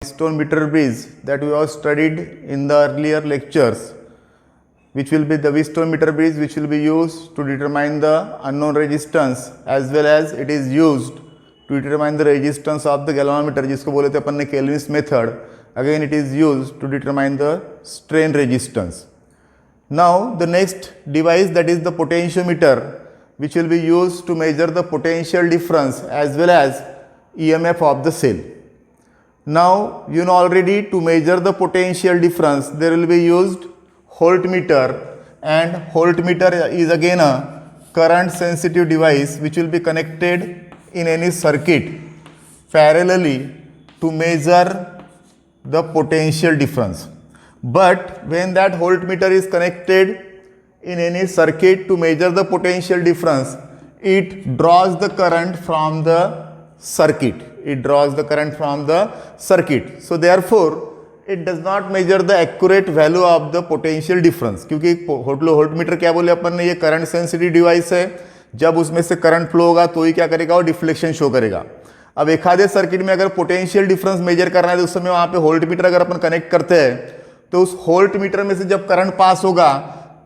stone meter bridge that we have studied in the earlier lectures, which will be the Wheatstone meter bridge, which will be used to determine the unknown resistance, as well as it is used to determine the resistance of the galvanometer, जिसको बोले थे अपन ने Kelvin's method. Again, it is used to determine the strain resistance. Now, the next device, that is the potentiometer, which will be used to measure the potential difference as well as EMF of the cell. Now, you know already, to measure the potential difference, there will be used voltmeter, and voltmeter is again a current sensitive device which will be connected in any circuit parallelly to measure the potential difference. But when that voltmeter is connected in any circuit to measure the potential difference, it draws the current from the circuit. It draws the current from the circuit. So therefore, it does not measure the accurate value of the potential difference. क्योंकि voltmeter क्या बोले अपन ने, ये current sensitive device है. जब उसमें से current flow होगा तो ही क्या करेगा, वो डिफ्लेक्शन शो करेगा. अब एक आधे सर्किट में अगर पोटेंशियल डिफरेंस मेजर करना है तो उस समय वहां पे वोल्टमीटर अगर अपन कनेक्ट करते हैं तो उस वोल्टमीटर में से जब करंट पास होगा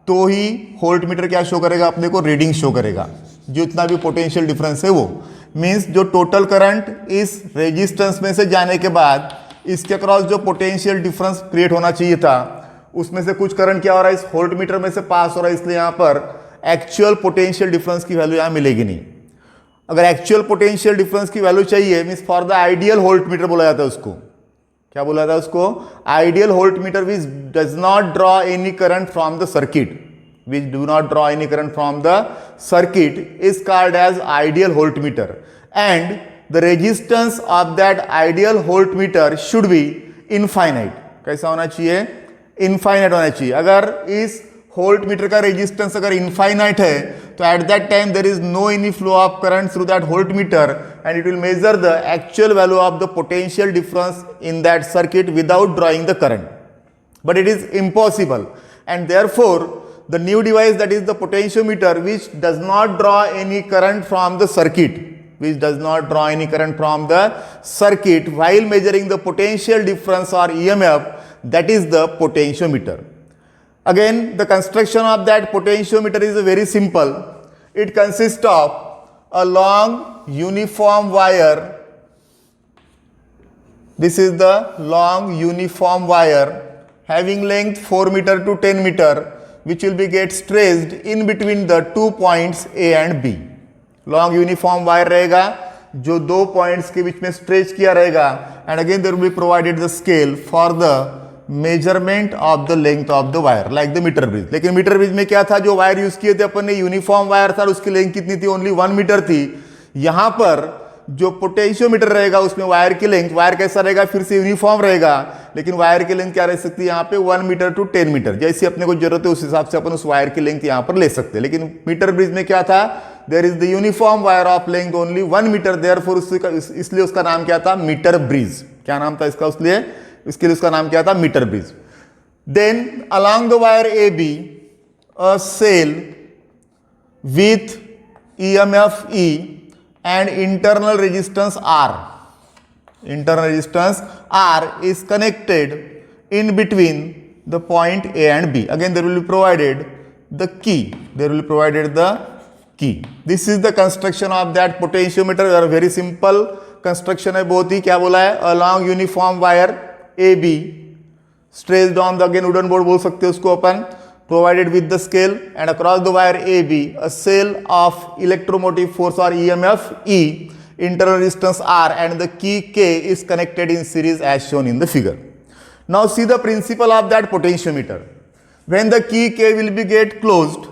तो ही वोल्टमीटर क्या शो करेगा, अपने को रीडिंग शो करेगा. जो इतना भी पोटेंशियल डिफरेंस है वो मीन्स जो टोटल करंट इस रेजिस्टेंस में से जाने के बाद इसके अक्रॉस जो पोटेंशियल डिफरेंस क्रिएट होना चाहिए था, उसमें से कुछ करंट क्या हो रहा है, इस वोल्टमीटर में से पास हो रहा है. इसलिए यहां पर एक्चुअल पोटेंशियल डिफरेंस की वैल्यू यहां मिलेगी नहीं. अगर एक्चुअल पोटेंशियल डिफरेंस की वैल्यू चाहिए means for the ideal voltmeter बोला जाता है उसको. क्या बोला जाता है उसको, ideal voltmeter which does not draw any current from the circuit, which do not draw any current from the circuit is called as ideal voltmeter, and the resistance of that ideal voltmeter should be infinite. कैसा होना चाहिए, infinite होना चाहिए. अगर इस voltmeter का resistance अगर infinite है तो at that time there is no any flow of current through that voltmeter and it will measure the actual value of the potential difference in that circuit without drawing the current. But it is impossible, and therefore the new device, that is the potentiometer, which does not draw any current from the circuit, while measuring the potential difference or EMF, that is the potentiometer. Again, the construction of that potentiometer is very simple. It consists of a long uniform wire. This is the long uniform wire having length 4 meter to 10 meter, which will be get stretched in between the 2 points A and B. Long uniform wire रहेगा जो 2 points के बीच में stretch किया रहेगा, and again there will be provided the scale for the measurement of the length of the wire like the metre bridge. लेकिन metre bridge में क्या था, जो वायर यूज किए थे अपन ने यूनिफॉर्म वायर था, उसकी लेंथ कितनी थी, ओनली 1 मीटर थी. यहां पर जो पोटेंशियोमीटर रहेगा उसमें वायर की लेंथ, वायर कैसा रहेगा, फिर से यूनिफॉर्म रहेगा, लेकिन वायर की लेंथ क्या रह सकती है यहाँ पे 1 मीटर टू 10 मीटर. जैसी अपने को जरूरत है उस हिसाब से अपन उस वायर की लेंथ यहाँ पर ले सकते हैं. लेकिन मीटर ब्रिज में क्या था, there is the uniform wire of length only 1 metre, therefore इसलिए उसका नाम क्या था, मीटर ब्रिज. क्या नाम था इसका, इसके लिए उसका नाम क्या था, metre bridge. Then along the wire A B a cell with EMF E and internal resistance R. Internal resistance R is connected in between the point A and B. Again, there will be provided the key. This is the construction of that potentiometer. Very simple construction है बहुत ही. क्या बोला है, a long uniform wire AB stretched on the, again wooden board बोल सकते हैं उसको अपन, provided with the scale, and across the wire AB a cell of electromotive force or EMF E, internal resistance R, and the key K is connected in series as shown in the figure. Now see the principle of that potentiometer. When the key K will be get closed,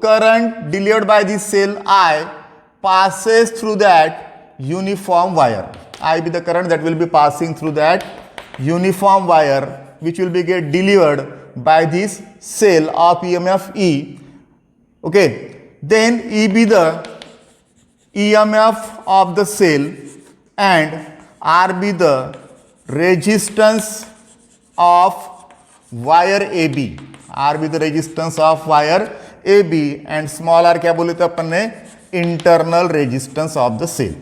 current delivered by the cell I passes through that uniform wire. I be the current that will be passing through that uniform wire, which will be get delivered by this cell of EMF E. Okay, then E be the EMF of the cell and R be the resistance of wire AB. R be the resistance of wire AB, and small r क्या बोले थे अपन ने, internal resistance of the cell.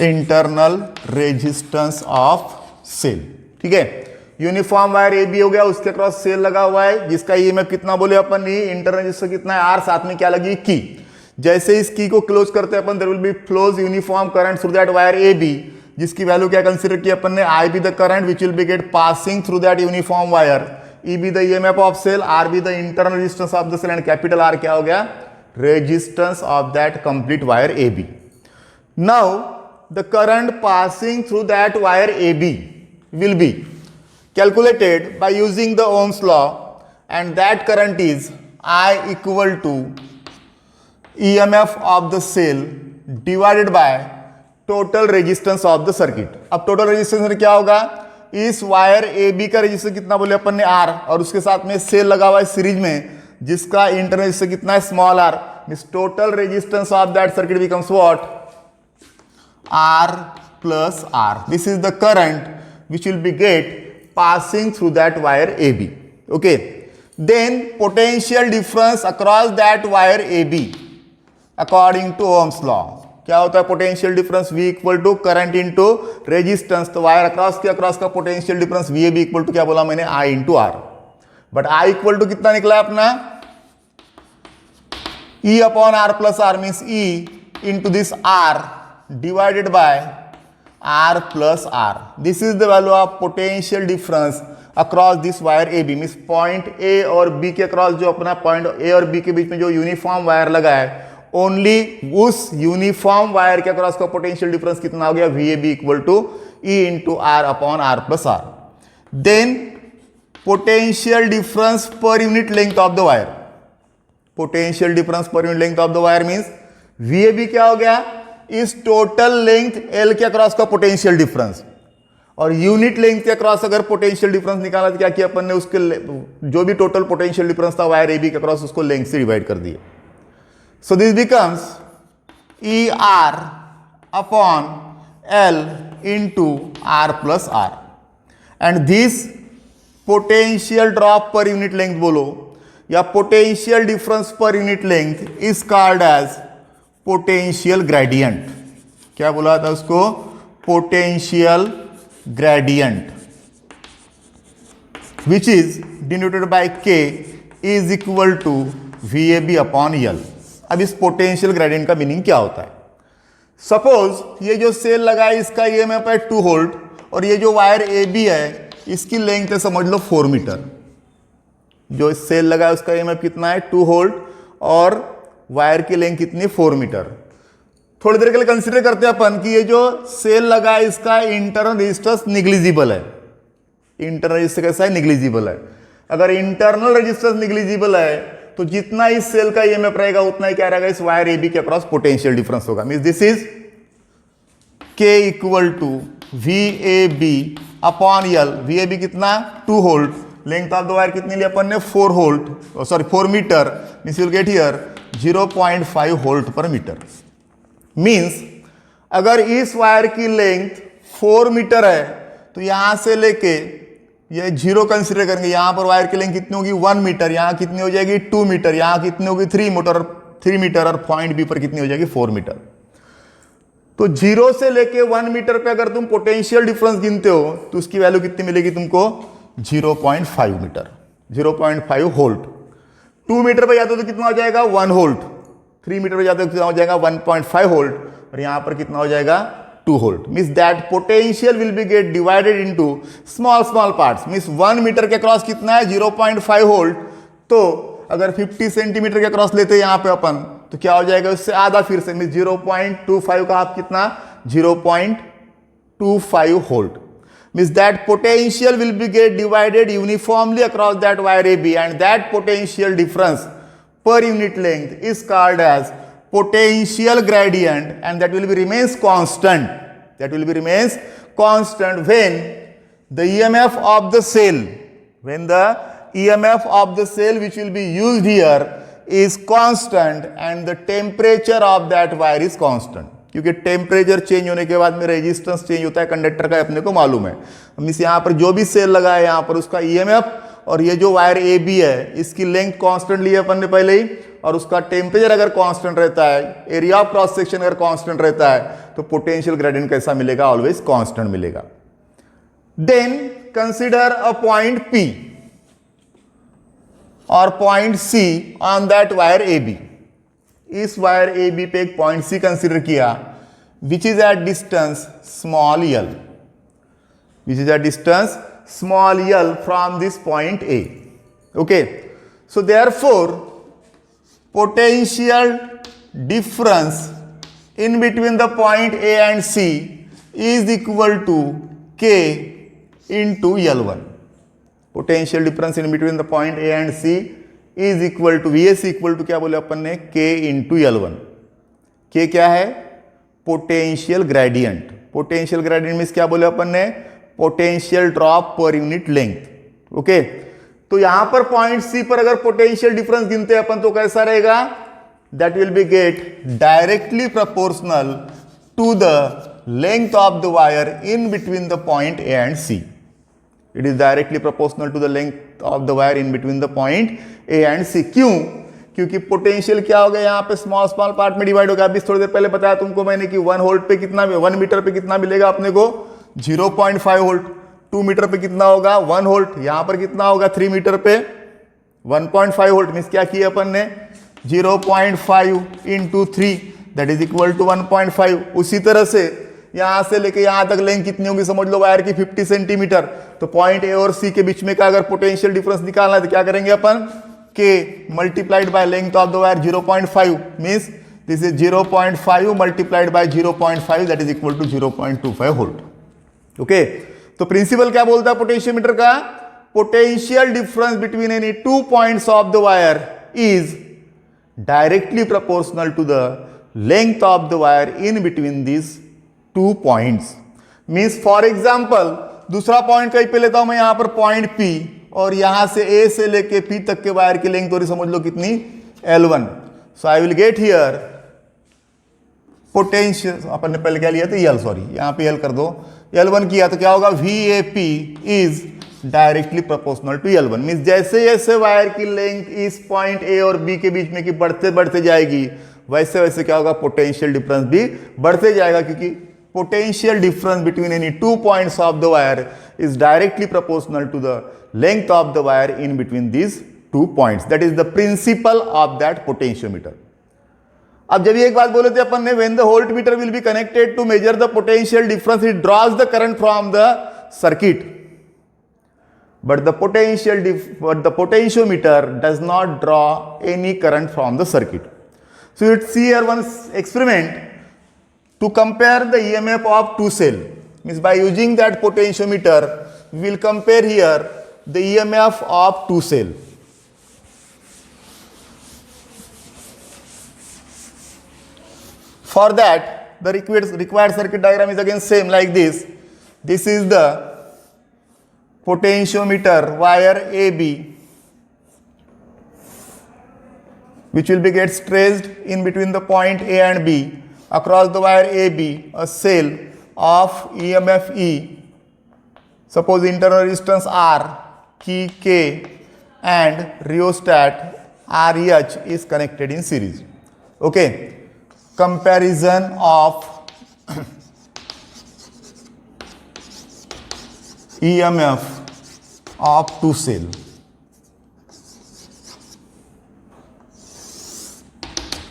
Internal resistance of cell. ठीक है, uniform wire A B हो गया, उसके क्रॉस सेल लगा हुआ है जिसका ईएमएफ कितना बोले अपन, इंटरनल रेजिस्टेंस कितना है आर, साथ में क्या लगी की। जैसे इस की को क्लोज करते हैं अपन, there will be flows uniform current through that wire A B, जिसकी वैल्यू क्या कंसीडर की अपन ने, I be the current which will be get passing through that uniform wire, E be the EMF of cell, R be the internal resistance of the cell, and capital R क्या हो गया, resistance of that complete wire A B. Now the current passing through that wire A B will be calculated by using the Ohm's law, and that current is I equal to EMF of the cell divided by total resistance of the circuit। अब total resistance में क्या होगा, इस wire A B का resistance कितना बोले अपन ने R, और उसके साथ में सेल लगा हुआ है सीरीज में जिसका इंटरनल रेजिस्टेंस कितना है small r, means total resistance of that circuit becomes what, R plus R। This is the current which will be get passing through that wire AB। okay, then potential difference across that wire AB according to Ohm's law क्या होता है, potential difference V equal to current into resistance. तो wire across के across का potential difference VAB equal to क्या बोला मैंने, I into R। But I equal to कितना निकला अपना, E upon R plus R, means E into this R divided by R plus R। This is the value of potential difference across this wire AB, means point A और B के across जो अपना point A और B के बीच में जो uniform wire लगा है, ओनली उस यूनिफॉर्म वायर के अक्रॉस का पोटेंशियल डिफरेंस कितना हो गया, VAB equal to E into R upon R plus R। Then potential difference per unit length of the wire, potential difference per unit length of the wire means VAB क्या हो गया, इस total length L के across का potential difference, और unit length के across अगर potential difference निकाला तो क्या किया अपन ने, उसके जो भी टोटल पोटेंशियल डिफरेंस था वायर AB के अक्रॉस उसको लेंथ से डिवाइड कर दिया। So this becomes ER upon L into R plus R, and this potential drop per unit length बोलो या potential difference per unit length is called as potential gradient. क्या बोला था उसको, potential gradient, which is denoted by K is equal to VAB upon L। अब इस potential gradient का meaning क्या होता है, सपोज ये जो सेल लगा है इसका ईएमएफ है 2 वोल्ट, और ये जो वायर AB है इसकी लेंथ है समझ लो 4 मीटर। जो सेल लगा है उसका ईएमएफ कितना है 2 वोल्ट, और वायर की लेंथ कितनी 4 मीटर। थोड़ी देर के लिए कंसीडर करते हैं अपन कि ये जो सेल लगा है इसका इंटरनल रेजिस्टेंस निग्लिजिबल है। इंटरनल रेजिस्टेंस कैसा है, निग्लिजिबल है। अगर इंटरनल रेजिस्टेंस निग्लिजिबल है तो जितना इस सेल का ईएमएफ रहेगा उतना ही क्या रहेगा, इस वायर AB के अक्रॉस पोटेंशियल डिफरेंस होगा। Means this is K equal to VAB upon L। VAB कितना 2 volt, length of the wire कितनी ली अपन ने 4 volt, sorry 4 metre, means you will get here 0.5 volt per metre. Means अगर इस wire की length 4 metre है तो यहां से लेके ये 0 कंसीडर करेंगे, यहां पर वायर की लेंथ कितनी होगी 1 मीटर, यहां कितनी हो जाएगी 2 मीटर, यहां कितनी होगी 3 मीटर, और पॉइंट B पर कितनी हो जाएगी 4 मीटर। तो 0 से लेके 1 मीटर पे अगर तुम पोटेंशियल डिफरेंस गिनते हो तो उसकी वैल्यू कितनी मिलेगी तुमको, 0.5 मीटर, 0.5 वोल्ट। 2 मीटर पे जाते हो तो कितना हो जाएगा 1 वोल्ट, 3 मीटर पे जाते हो कितना हो जाएगा 1.5 वोल्ट, और यहां पर कितना हो जाएगा 2 volt. Means that potential will be get divided into small parts. Means 1 metre के क्रॉस कितना है 0.5 वोल्ट, तो अगर 50 सेंटीमीटर के क्रॉस लेते हैं यहां पे अपन तो क्या हो जाएगा उससे आधा, फिर से मीन्स 0.25 का आप कितना 0.25 volt. Means that potential will be get divided uniformly across that wire AB, and that potential difference per unit length is called as potential gradient, and that will be remains constant. That will be remains constant when the EMF of the cell, when the EMF of the cell which will be used here is constant and the temperature of that wire is constant। क्योंकि temperature change होने के बाद में resistance change होता है conductor का, अपने को मालूम है। मीन्स यहाँ पर जो भी सेल लगा है यहाँ पर उसका ईएमएफ, और ये जो वायर AB है इसकी लेंथ कांस्टेंट ली है अपन ने पहले ही, और उसका टेम्परेचर अगर कांस्टेंट रहता है, एरिया ऑफ क्रॉस सेक्शन अगर कांस्टेंट रहता है, तो पोटेंशियल ग्रेडियंट कैसा मिलेगा? ऑलवेज कांस्टेंट मिलेगा। Then consider a point P और point C on that wire AB। इस वायर AB पे एक पॉइंट C कंसीडर किया, which is at distance small l, which is a distance small l from this point A. Okay, so therefore potential difference in between the point A and C is equal to K into L1. Potential difference in between the point A and C is equal to VS equal to क्या बोले अपन ने? K into L1. K क्या है? Potential gradient. Potential gradient means क्या बोले अपन ने? Potential drop per unit length. Okay, तो यहां पर पॉइंट सी पर अगर पोटेंशियल डिफरेंस गिनते हैं अपन तो कैसा रहेगा? That will be get directly proportional to the length of the wire in between the point A and C. It is directly proportional to the length of the wire in between the point A and C. क्यों? क्योंकि potential क्या हो गया यहाँ पे? Small small part में divide हो गया। अभी थोड़ी देर पहले बताया तुमको मैंने कि 1 वोल्ट पे कितना, 1 मीटर पे कितना मिलेगा अपने को? 0.5 वोल्ट। 2 मीटर पे कितना होगा? 1 वोल्ट। यहां पर कितना होगा 3 मीटर पे? 1.5 वोल्ट। मीन्स क्या किया अपन ने? 0.5 into 3 that is equal to 1.5। उसी तरह से यहां से लेके यहां तक लेंथ कितनी होगी समझ लो वायर की? 50 सेंटीमीटर। तो पॉइंट ए और सी के बीच में का अगर पोटेंशियल डिफरेंस निकालना है तो क्या करेंगे अपन? K multiplied by length of the wire 0.5 means this is 0.5 multiplied by 0.5 that is equal to 0.25 volt. Okay, तो प्रिंसिपल क्या बोलता है पोटेंशियोमीटर का? Potential difference between any two points of the wire is directly proportional to the length of the wire in between this two points. Means for example दूसरा point कहीं पे लेता हूं मैं, यहां पर पॉइंट P, और यहां से A से लेके P तक के वायर की लेंथ थोड़ी समझ लो कितनी? L1। So I will get here potential, अपन ने पहले क्या लिया था? L, सॉरी यहां पे L कर दो। L1 किया तो क्या होगा? VAP is directly proportional to L1। Means जैसे जैसे वायर की लेंथ इस पॉइंट A और B के बीच में की बढ़ते बढ़ते जाएगी, वैसे वैसे क्या होगा? पोटेंशियल डिफरेंस भी बढ़ते जाएगा, क्योंकि potential difference between any two points of the wire is directly proportional to the length of the wire in between these two points. That is the principle of that potentiometer. अब जब ये एक बात बोले थे अपन ने, when the voltmeter will be connected to measure the potential difference, it draws the current from the circuit. But the potentiometer does not draw any current from the circuit. So let's see here one experiment to compare the EMF of two cell. Means by using that potentiometer, we will compare here the EMF of two cell. For that, the required circuit diagram is again same like this. This is the potentiometer wire AB, which will be gets traced in between the point A and B. Across the wire AB, a cell of EMF E, suppose internal resistance R, key K, and rheostat REH is connected in series. Okay, comparison of EMF of two cell.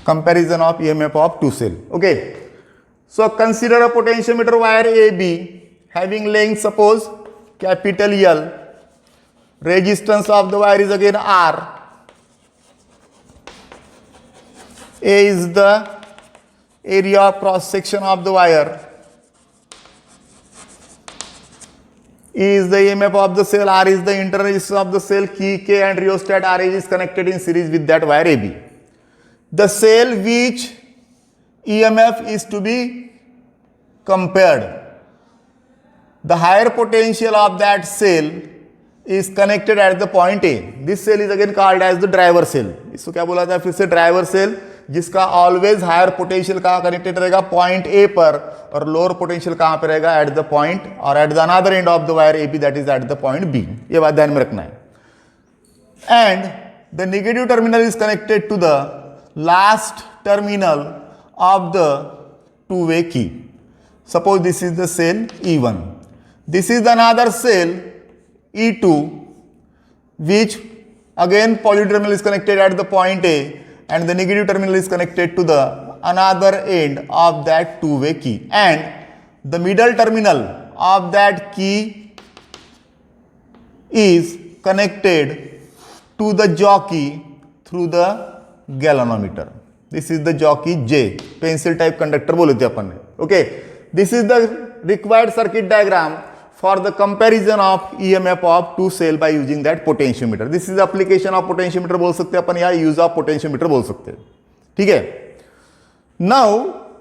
Comparison of EMF of two cell. Okay, so consider a potentiometer wire AB having length suppose capital L. Resistance of the wire is again R. A is the area of cross section of the wire. E is the EMF of the cell. R is the internal resistance of the cell. Key K and rheostat RH is connected in series with that wire AB. The cell which EMF is to be compared, the higher potential of that cell is connected at the point A. This cell is again called as the driver cell. इसको क्या बोला था फिर से? Driver cell, जिसका always higher potential कहाँ connected रहेगा? Point A पर, और लोअर पोटेंशियल कहाँ पे रहेगा? एट द पॉइंट और at the another end of the wire A B, that is at the point B. ये बात ध्यान में रखना है। And the negative terminal is connected to the last terminal of the two-way key. Suppose this is the cell E1. This is another cell E2, which again positive terminal is connected at the point A and the negative terminal is connected to the another end of that two-way key, and the middle terminal of that key is connected to the jockey through the galvanometer. This is the jockey J, pencil type conductor बोले थे अपन ने. Okay, this is the required circuit diagram for the comparison of EMF of two cell by using that potentiometer. This is the application of potentiometer बोल सकते हैं अपन, या use of potentiometer बोल सकते हैं. ठीक है. Now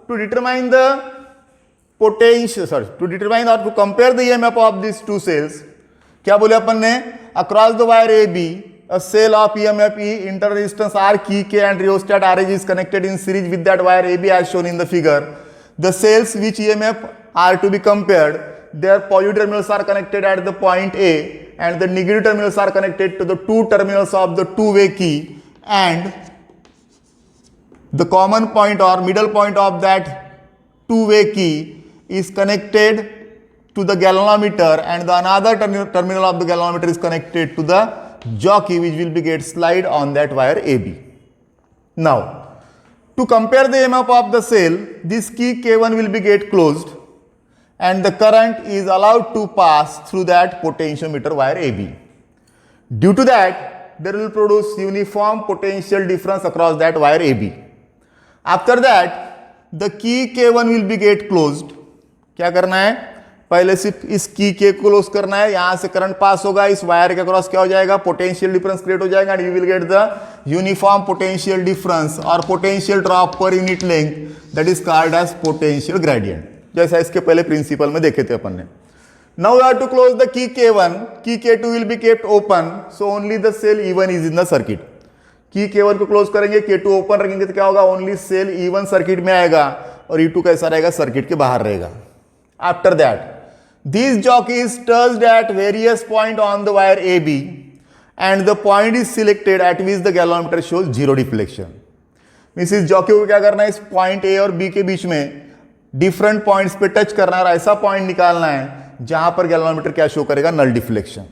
to determine the potential, to determine or to compare the EMF of these two cells, क्या बोले अपन ने, across the wire AB, a cell of EMF E, internal resistance R, key K and rheostat RH is connected in series with that wire AB as shown in the figure. The cells which EMF are to be compared, their positive terminals are connected at the point A and the negative terminals are connected to the two terminals of the two-way key, and the common point or middle point of that two-way key is connected to the galvanometer, and the another terminal of the galvanometer is connected to the jockey, which will be get slide on that wire AB. Now, to compare the EMF of the cell, this key K1 will be get closed and the current is allowed to pass through that potentiometer wire AB. Due to that, there will produce uniform potential difference across that wire AB. After that, the key K1 will be get closed. क्या करना है, पहले सिर्फ इस की के close करना है, यहां से करंट पास होगा, इस वायर के क्रॉस क्या हो जाएगा, पोटेंशियल डिफरेंस क्रिएट हो जाएगा, and you will get the uniform potential difference और potential drop per unit length, that is called as potential gradient, जैसा इसके पहले प्रिंसिपल में देखे थे अपन ने. Now we have to close the key K1, key K2 will be kept open, so only the cell E1 is in the circuit. Key K1 को close करेंगे, K2 ओपन रखेंगे तो क्या होगा, ओनली सेल E1 सर्किट में आएगा और E2 कैसा रहेगा, सर्किट के बाहर रहेगा. After that these jockeys touched at various point on the wire AB and the point is selected at which the galvanometer shows zero deflection. Means इस jockey को क्या करना है, इस पॉइंट A और B के बीच में डिफरेंट पॉइंट्स पे टच करना है और ऐसा पॉइंट निकालना है जहां पर गैल्वानोमीटर क्या शो करेगा, null deflection.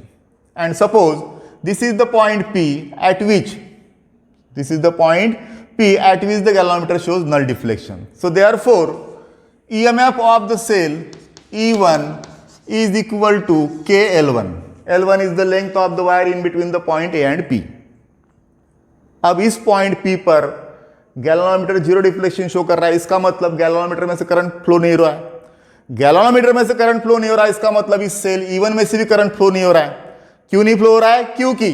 And suppose this is the point P at which the galvanometer shows null deflection. So therefore EMF of the cell E1 is equal to KL1. L1 is the length of the wire in between the point A and P. अब इस point P पर galvanometer zero deflection show कर रहा है, इसका मतलब galvanometer में से करंट फ्लो नहीं हो रहा है. गैल्वानोमीटर में से करंट फ्लो नहीं हो रहा है, इसका मतलब इस सेल E1 में से भी करंट फ्लो नहीं हो रहा है. क्यों नहीं फ्लो हो रहा है, क्योंकि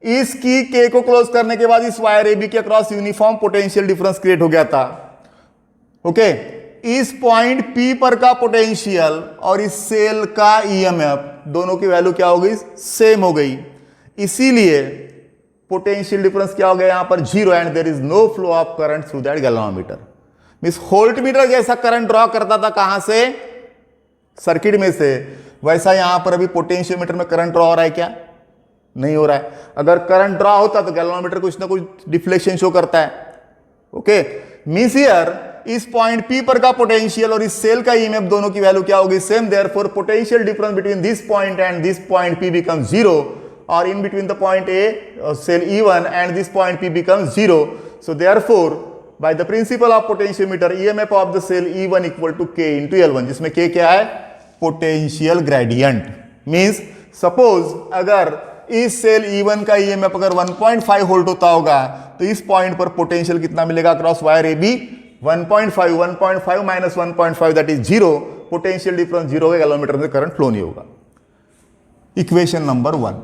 इस की K को क्लोज करने के बाद इस वायर AB के across uniform potential difference create हो गया था. ओके, इस पॉइंट P पर का पोटेंशियल और इस सेल का EMF दोनों की वैल्यू क्या हो गई, सेम हो गई. इसीलिए पोटेंशियल डिफरेंस क्या हो गया यहां पर, zero, and there is no flow of current through that galvanometer. Means voltmeter जैसा करंट ड्रॉ करता था कहां से, सर्किट में से, वैसा यहां पर अभी पोटेंशियोमीटर में करंट ड्रॉ हो रहा है क्या, नहीं हो रहा है. अगर करंट ड्रॉ होता तो गैल्वानोमीटर कुछ ना कुछ डिफ्लेक्शन शो करता है. ओके, मींस हियर इस पॉइंट P पर का पोटेंशियल और इस सेल का EMF दोनों की वैल्यू क्या होगी, same. Therefore potential difference between this point and this point P becomes zero, or in between the point A cell E1 and this point P becomes zero. So therefore by the principle of potentiometer EMF of the cell E1 equal to K into L1, जिसमें K क्या है, potential gradient. Means suppose अगर इस cell E1 का EMF अगर 1.5 volt होता होगा तो इस पॉइंट पर पोटेंशियल कितना मिलेगा across wire AB, 1.5 minus 1.5 that is zero. Potential difference zero होगा, गैल्वानोमीटर में करंट फ्लो नहीं होगा. Equation number 1.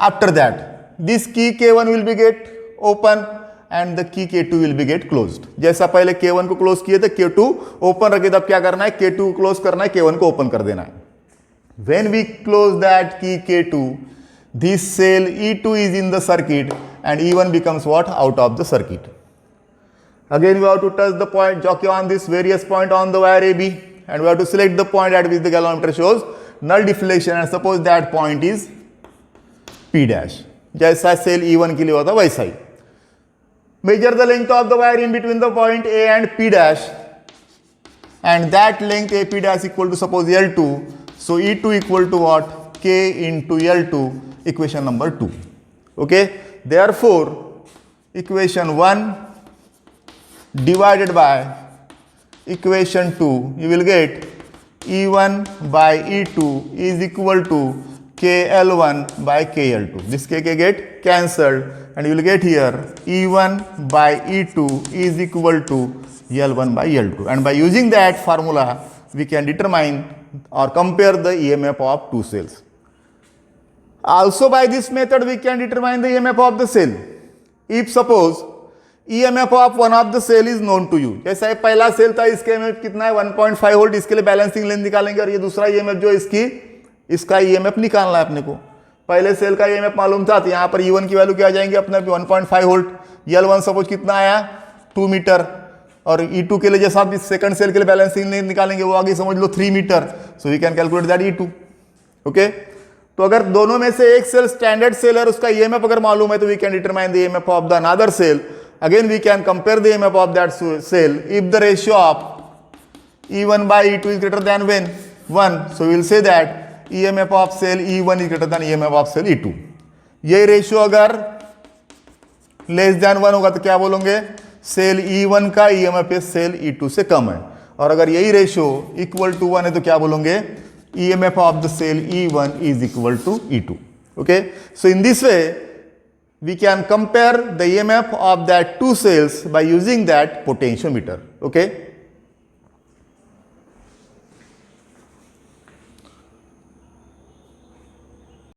After that this key K1 will be get open and the key K2 will be gate closed. जैसा पहले K1 को close किए थे, K2 open रखे, तब क्या करना है, K2 को क्लोज करना है, K1 को ओपन कर देना है. व्हेन वी क्लोज दैट की K2, this cell E2 is in the circuit and E1 becomes what, out of the circuit. Again we have to touch the point jockey on this various point on the wire AB and we have to select the point at which the galvanometer shows null deflection, and suppose that point is P dash. जैसा cell E1 के लिए होता वैसा ही. Measure the length of the wire in between the point A and P dash, and that length AP dash equal to suppose L2. So E2 equal to what? K into L2, equation number 2. Okay. Therefore, equation 1 divided by equation 2, you will get E1 by E2 is equal to KL1 by KL2. This K get cancelled, and you will get here E1 by E2 is equal to L1 by L2. And by using that formula, we can determine or compare the EMF of two cells. Also by this method, we can determine the EMF of the cell. If suppose EMF of one of the cell is known to you, जैसा पहला cell था, इसका EMF कितना है 1.5 volt, इसके लिए balancing length निकालेंगे, और ये दूसरा EMF जो इसका EMF निकालना है अपने को. पहले सेल का EMF मालूम था, तो यहाँ पर E1 की वैल्यू क्या आ जाएंगे अपने 1.5 वोल्ट. L1 सपोज कितना आया 2 मीटर, और E2 के लिए जैसा आप सेकंड सेल के लिए बैलेंसिंग लेंथ निकालेंगे वो आगे समझ लो 3 metre. So we can calculate that E2. Okay. तो अगर दोनों में से एक सेल स्टैंडर्ड सेल है, उसका EMF अगर मालूम है, तो we can determine the EMF of the another cell. Again we can compare the EMF of that cell if the ratio of E1 by E2 is greater than 1. So we will say that EMF of cell E1 is greater than EMF of cell E2. ये ratio अगर less than 1 होगा तो क्या बोलोगे? Cell E1 का EMF cell E2 से कम है. और अगर यही रेशियो इक्वल टू 1 है तो क्या बोलोगे? EMF of the cell E1 is equal to E2. Okay. So in this way we can compare the EMF of that two cells by using that potentiometer. Okay.